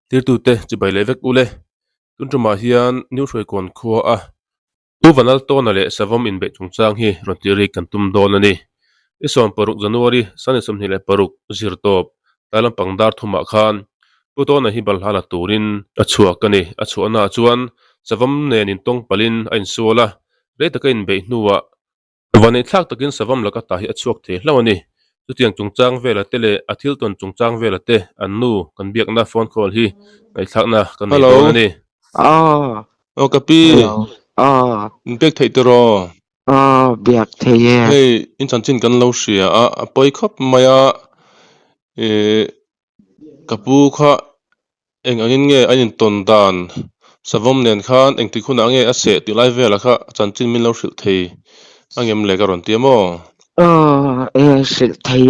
tir tu te chi bai levek ule tun tuma hian new hroi kon khua a tu vanal ton ale savam in be chungchang hi rotiri kan tum don ani isom paruk january sani somni le paruk zirtop talam pangdar thuma khan tu ton hi bal hala turin achuak ani achuana chuan savam nen in tong palin a in suala re takin be nuwa vanei thlak takin savam laka ta hi achuak the hlawani chutiang chungchang vela tele athil ton chungchang vela te annu kan biak na phone call hi ngai thlakna kan nei don ani À, o kapi hello. À, bek thei tero việc thì hey in chan chin kan lo hria a poi khop maya e kapu kha eng angin nge anin ton dan savom nen khan eng ti khuna nge ase ti lai vela kha chan chin min lo hril thei angem le ka ron tiamo sự thì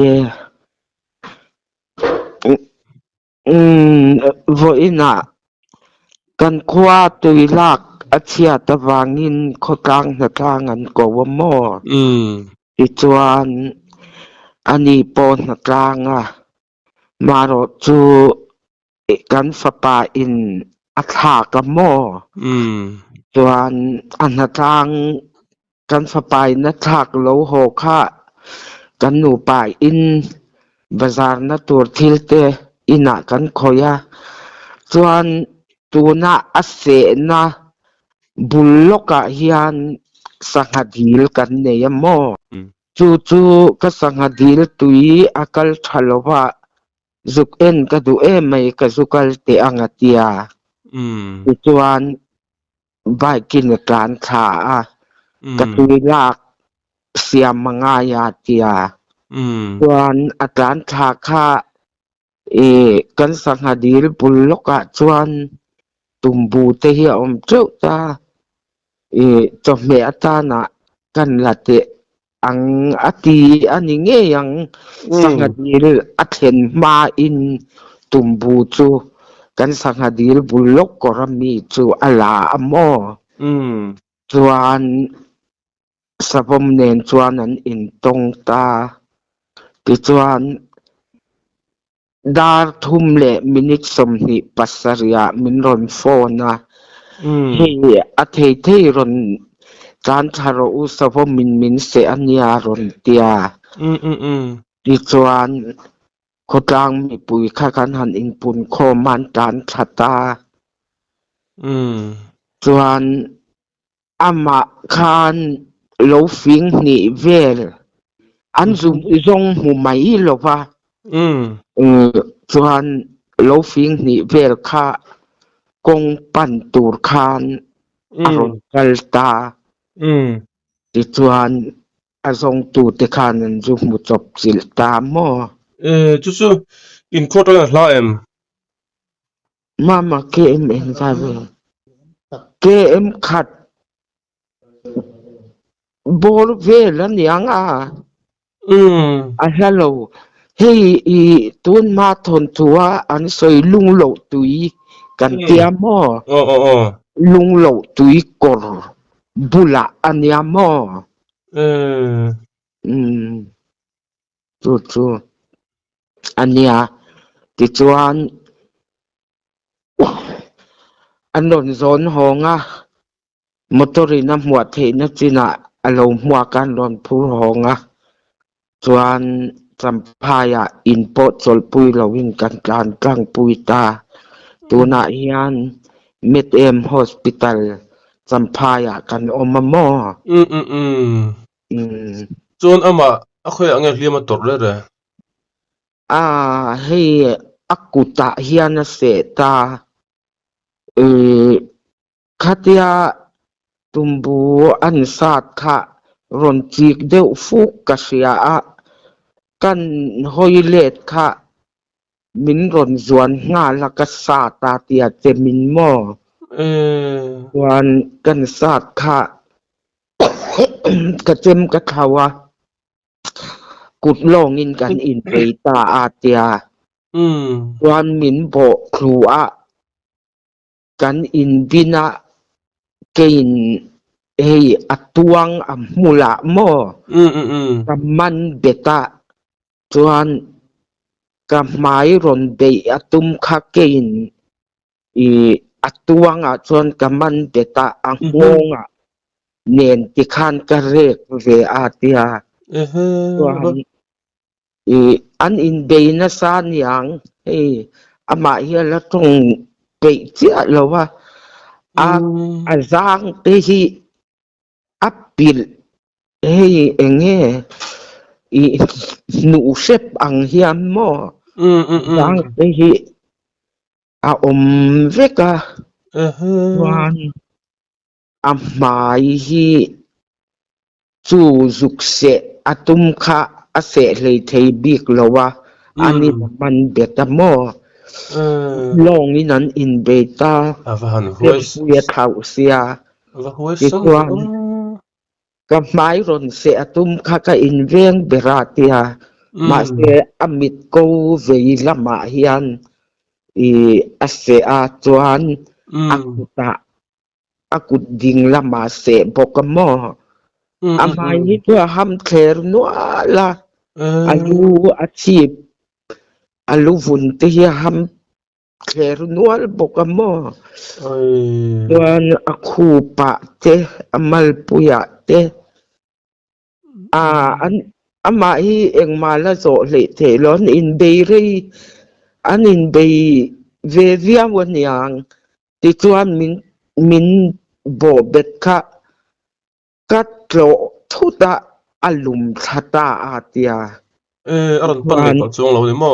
với nè cần qua tùy lạc ở chia ta vàng in khó tăng là tăng anh có mò thì chuan anh đi bốn là tăng à mà rồi chú cần phải pa in à thà cái mò chuan anh là tăng cần phải pa in à thà lâu hồ kha cần nụ pa in bazar na tur thil te ina kan khoya chuan tuna ase na buloka hian sanghadil kan nei mo chu chu ka sanghadil tui akal thalowa zuk en ka du e mai ka zukal te angatia chuan bai kin tlan tha a ka tui lak siam manga ya tia chuan atlan tha kha kan sanghadil buloka chuan tumbu te hi om chu ta cho me ata na kan late ang ati ani nge yang sanghadil athen ma in tumbu chu kan sanghadil bulok korami chu ala amo chuan sapom nen chuan an in tong ta ti chuan dar thum le minute somni pasaria min ron phone hi a thei ron tlan tharo u savo min se ania ron tia ti chuan khotlang mi pui kha kan han in pun kho man tan thata chuan ama khan lo fing ni vel an zum zong mu mai lova chuan lo fing ni vel kha kong pan tur khan aron kalta ti chuan a zong tu te khan an zu mu chop sil ta mo chu chu in khot la hla em mama ke em en ka ve ke em khat bor vel an yang a hello hei I tun ma thon tua an soi lung lo tui kan tia mo lung lo tui kor bula an ya mo chu ania ti chuan an ron zon honga motori na hmuah theih na china alo hmuah kan ron phur honga chuan champaya in po cholpui lovin kan tlan tlang pui ta tuna hian met em hospital champaya kan omamo chuan ama a khoi ange hliam a tor re hei akuta hian a se ta khatia tumbu an sat kha ron chik deuh fuk ka hria a kan hoilet kha min ron zuan nga laka sa ta tia chemin mo chuan kan sat kha ka chem ka thawa kut longin kan in pei ta a tia chuan min bo khru a kan in bina kein hei atuang a mula mo kaman beta chuan ka hmai ron bei atum kha kein i atuanga chuan kaman beta angonga nen ti khan ka rek ve atia chuan i an in beina san yang ama hi la tong pe chia lowa a zang te hi apil enge i nu sep ang hiam mo zang te hi a veka chuan a mai hi chu zuk se atum kha a se hlei thei bik lowa ani man beta mo long in an in beta ya thau sia ti chuan ka mai ron se atum kha ka in veng beratia ma se amit ko vei lama hian i a se a chuan akuta akut ding lama se bokamo amai hi tu ham thler nuala alu achip alu vun te hi ham thler nual bokamo chuan akhu pa te amal puya te an ama hi engmala zo le the lon in beiri an in bei ve via wanyang ti chuan min bo bet kha katlo thuta alum thata atia aron pan le pal chung lo ni mo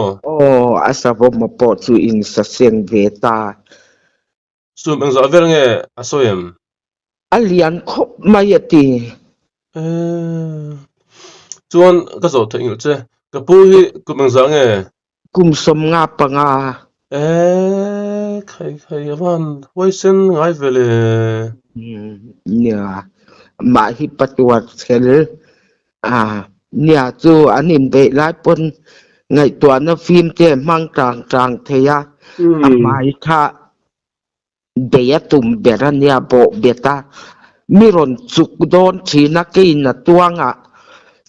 asavo mo po chu in sa seng veta sum ang za ver nge asoyem alian khop mayati chuan ka zo thengil che ka pu hi kumang za nge kum som nga panga khai avan hoisen ngai vele nia ma hi patuat khel nia chu anin be lai pon ngai tua na phim te mang tang theya amai tha beya tum berania bo beta miron chuk don thina ke na tuanga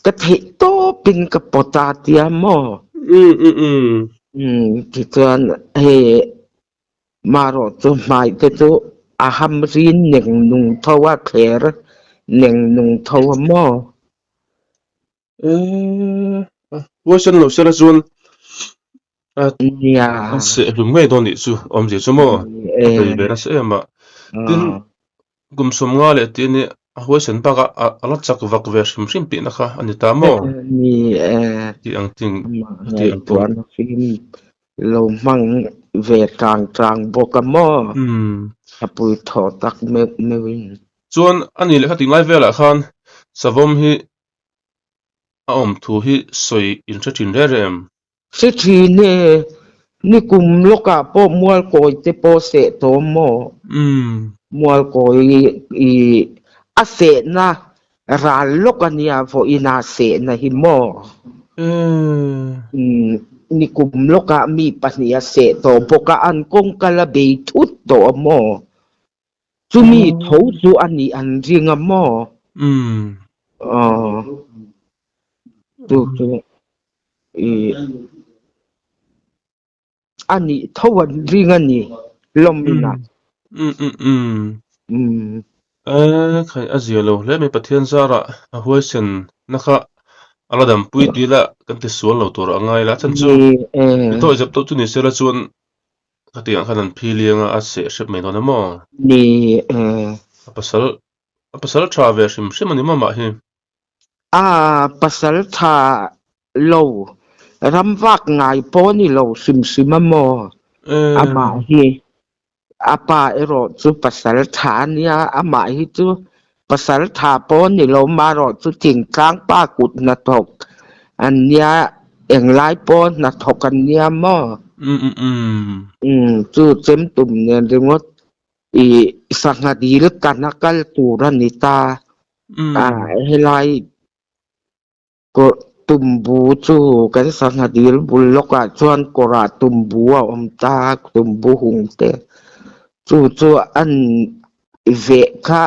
ka the to pin ka pota tia mo ti chuan he maro chu mai te chu aham rin neng nung thawa kher neng nung thawa mo hoisen lo sera chuan nia se lum ngai don ni chu om je chu mo ei bera se ma tin gum som nga le ti ni hoisen baka ala chak vak ver sim sim pi na kha ani ta mo ni ti ang ting ti ang tuan film lo mang ve tang bokamo apui tho tak me win chuan ani le khating lai vela khan savom hi a om thu hi soi in thatin re rem se thi ne ni kum loka po mual koi te po se to mo mual koi i ase na ra lokania vo ina se na hi mo ni kum loka mi pania se to poka an kong kala be thut to mo chumi tho chu ani an ringa mo tu ani thawan ringa ni lomina khai azialo le me pathian zara a hoisen nakha aladam pui tila kan ti sual lo tur angai la chan chu to jap to chu ni sera chuan khatiang khanan philianga a se shep me don mo ni pasal travel sim ani mama hi pasal tha lo ramwak ngai po ni lo sim mo ama hi apa ero chu pasal tha nia ama hi chu pasal tha po ni lo maro chu ting tlang pa kut na thok ania englai po na thok ania mo chu chem tum ne ringot i sangadil kanakal turanita helai ko tumbu chu kan sangadil buloka chuan kora tumbu omta tumbu hungte chu an ve kha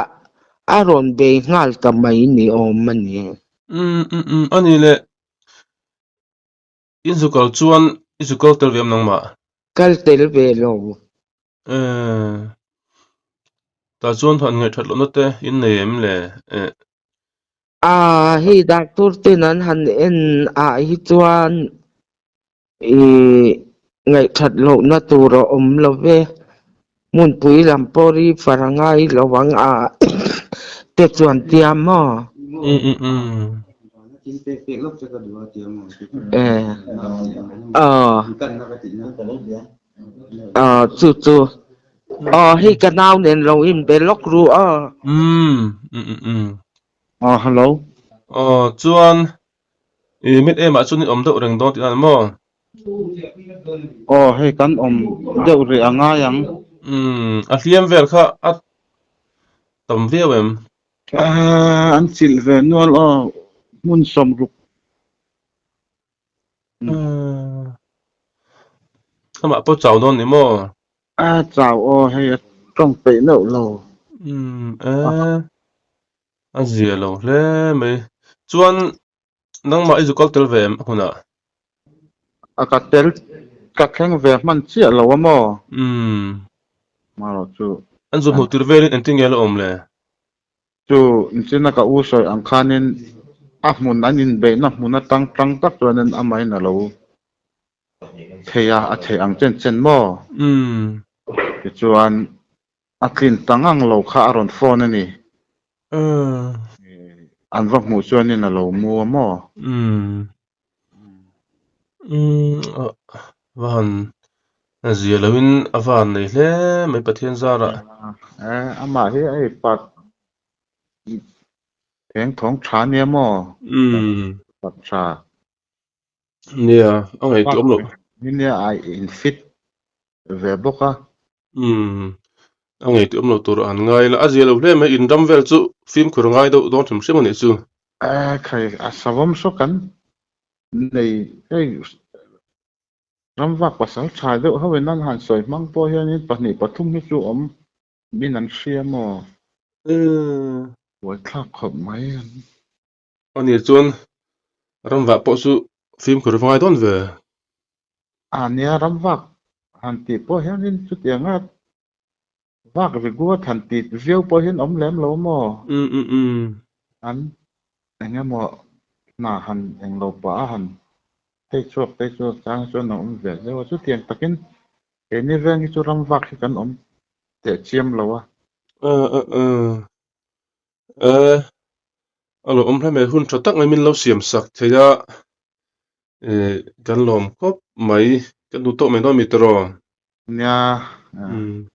aron be ngal ka mai ni omani ani le inzukal chuan izukal tel vem nang ma kal tel ve lo ta chuan han ngai that lo na te in nei em le hi doctor tin an han en hi chuan ngai that lo na tur lo ve mun pui lam pori farangai lawang te chuan tiam mo chu chu hi kanau nen lo in belok ru hello chuan mit em a chu ni om deuh reng dawn ti an mo hei kan om deuh ri anga yang a hliam vel kha a tam viau em an chil ve nual mun som ruk ama po chau dawn ni mo chào hei trong pe nậu lo a zia lo hle mai chuan nangmah i zukal tel ve em huna ka tel ka kheng ve man chia lo mo ma lo chu an zu hmuh tur velin en ti ngel awm le chu china ka u soi ang khanin mun an in be na mun tang tang tak chuanin amai na lo theya a the ang chen mo ti chuan a tlin tangang lo kha aron phone ani an va mu chuanin a lo mu mo van a zia lovin a van nei hle mai pathian zara ama hi ai pat theng thong tha ne mo pat tha nia angai ti om lo ni ne ai in fit ve boka angai ti om lo tur an ngai la a zia lo hle mai in ram vel chu film khur ngai do don thum hrim ani chu khai a savom so kan nei ei ram vak pasal tha do hawen nan han soi mang po hian pahnih pathum hi chu om min an hria mo wai thlak khop mai ani chuan ram va po chu film khur ngai don ve ania ram vak han ti po hian chu tianga vak ve gu han ti viau po hian om lem lo mo an enge mo na han eng lo pa han tei chuak chang chu na om ve le chu tiang takin ke ni veng chu ram vak hi kan om te chiam lo alo om hle me hun tha tak ngai min lo siam sak theya kan lom khop mai kan du to mai no mi tro nya